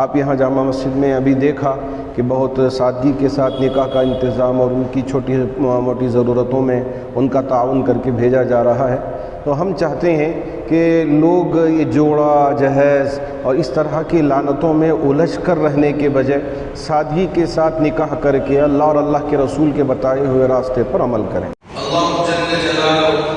آپ یہاں جامع مسجد میں ابھی دیکھا کہ بہت سادگی کے ساتھ نکاح کا انتظام اور ان کی چھوٹی موٹی ضرورتوں میں ان کا تعاون کر کے بھیجا جا رہا ہے۔ تو ہم چاہتے ہیں کہ لوگ یہ جوڑا جہیز اور اس طرح کی لعنتوں میں الجھ کر رہنے کے بجائے سادگی کے ساتھ نکاح کر کے اللہ اور اللہ کے رسول کے بتائے ہوئے راستے پر عمل کریں۔ اللہ جل جلالہ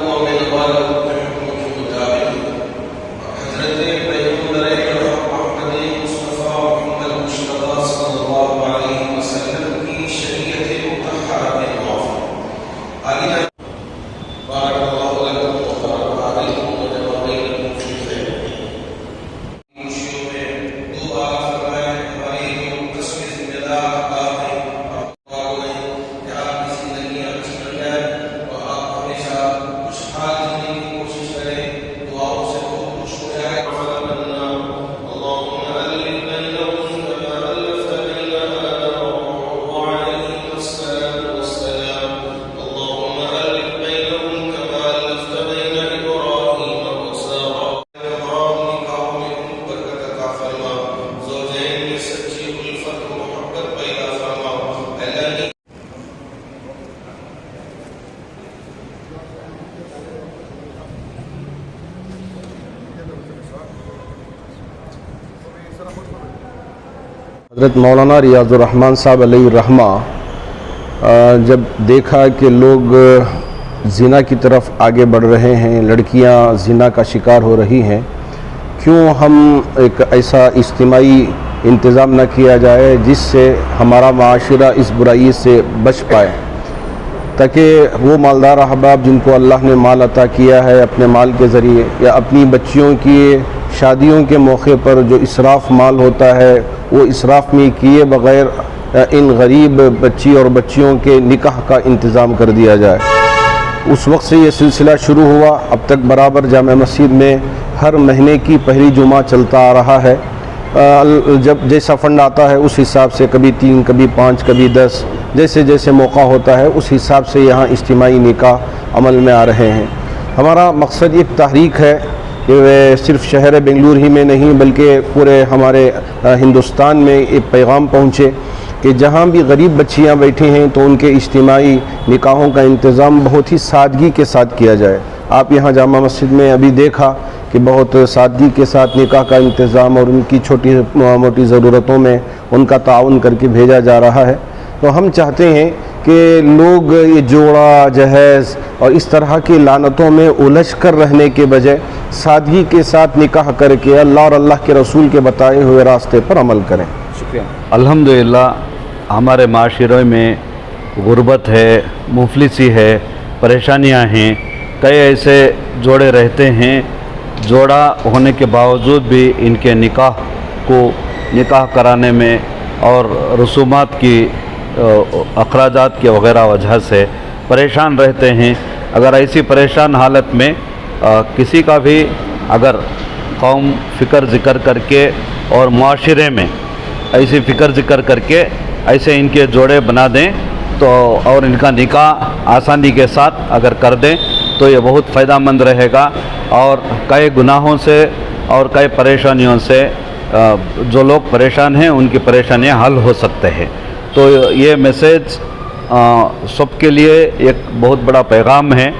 حضرت مولانا ریاض الرحمن صاحب علیہ الرحمہ جب دیکھا کہ لوگ زنا کی طرف آگے بڑھ رہے ہیں، لڑکیاں زنا کا شکار ہو رہی ہیں، کیوں ہم ایک ایسا اجتماعی انتظام نہ کیا جائے جس سے ہمارا معاشرہ اس برائی سے بچ پائے، تاکہ وہ مالدار احباب جن کو اللہ نے مال عطا کیا ہے اپنے مال کے ذریعے یا اپنی بچیوں کی شادیوں کے موقع پر جو اسراف مال ہوتا ہے وہ اسراف میں کیے بغیر ان غریب بچی اور بچیوں کے نکاح کا انتظام کر دیا جائے۔ اس وقت سے یہ سلسلہ شروع ہوا، اب تک برابر جامع مسجد میں ہر مہینے کی پہلی جمعہ چلتا آ رہا ہے۔ جب جیسا فنڈ آتا ہے اس حساب سے کبھی 3 کبھی 5 کبھی 10 جیسے جیسے موقع ہوتا ہے اس حساب سے یہاں اجتماعی نکاح عمل میں آ رہے ہیں۔ ہمارا مقصد ایک تحریک ہے کہ صرف شہر بنگلور ہی میں نہیں بلکہ پورے ہمارے ہندوستان میں ایک پیغام پہنچے کہ جہاں بھی غریب بچیاں بیٹھی ہیں تو ان کے اجتماعی نکاحوں کا انتظام بہت ہی سادگی کے ساتھ کیا جائے۔ آپ یہاں جامع مسجد میں ابھی دیکھا کہ بہت سادگی کے ساتھ نکاح کا انتظام اور ان کی چھوٹی موٹی ضرورتوں میں ان کا تعاون کر کے بھیجا جا رہا ہے۔ تو ہم چاہتے ہیں کہ لوگ یہ جوڑا جہیز اور اس طرح کی لعنتوں میں الجھ کر رہنے کے بجائے سادگی کے ساتھ نکاح کر کے اللہ اور اللہ کے رسول کے بتائے ہوئے راستے پر عمل کریں۔ شکریہ۔ الحمدللہ ہمارے معاشرے میں غربت ہے، مفلسی ہے، پریشانیاں ہیں، کئی ایسے جوڑے رہتے ہیں جوڑا ہونے کے باوجود بھی ان کے نکاح کرانے میں اور رسومات کی اخراجات کے وغیرہ وجہ سے پریشان رہتے ہیں۔ اگر ایسی پریشان حالت میں کسی کا بھی اگر قوم فکر ذکر کر کے اور معاشرے میں ایسی فکر ذکر کر کے ایسے ان کے جوڑے بنا دیں تو اور ان کا نکاح آسانی کے ساتھ اگر کر دیں تو یہ بہت فائدہ مند رہے گا اور کئی گناہوں سے اور کئی پریشانیوں سے جو لوگ پریشان ہیں ان کی پریشانیاں حل ہو سکتے ہیں۔ تو یہ میسیج سب کے لیے ایک بہت بڑا پیغام ہے۔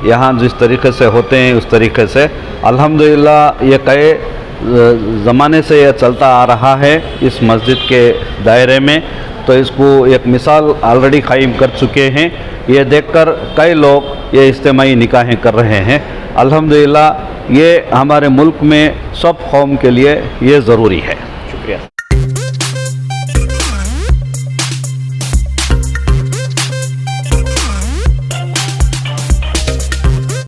یہاں جس طریقے سے ہوتے ہیں اس طریقے سے الحمدللہ یہ کئی زمانے سے یہ چلتا آ رہا ہے اس مسجد کے دائرے میں، تو اس کو ایک مثال آلریڈی قائم کر چکے ہیں۔ یہ دیکھ کر کئی لوگ یہ اجتماعی نکاحیں کر رہے ہیں۔ الحمدللہ یہ ہمارے ملک میں سب قوم کے لیے یہ ضروری ہے۔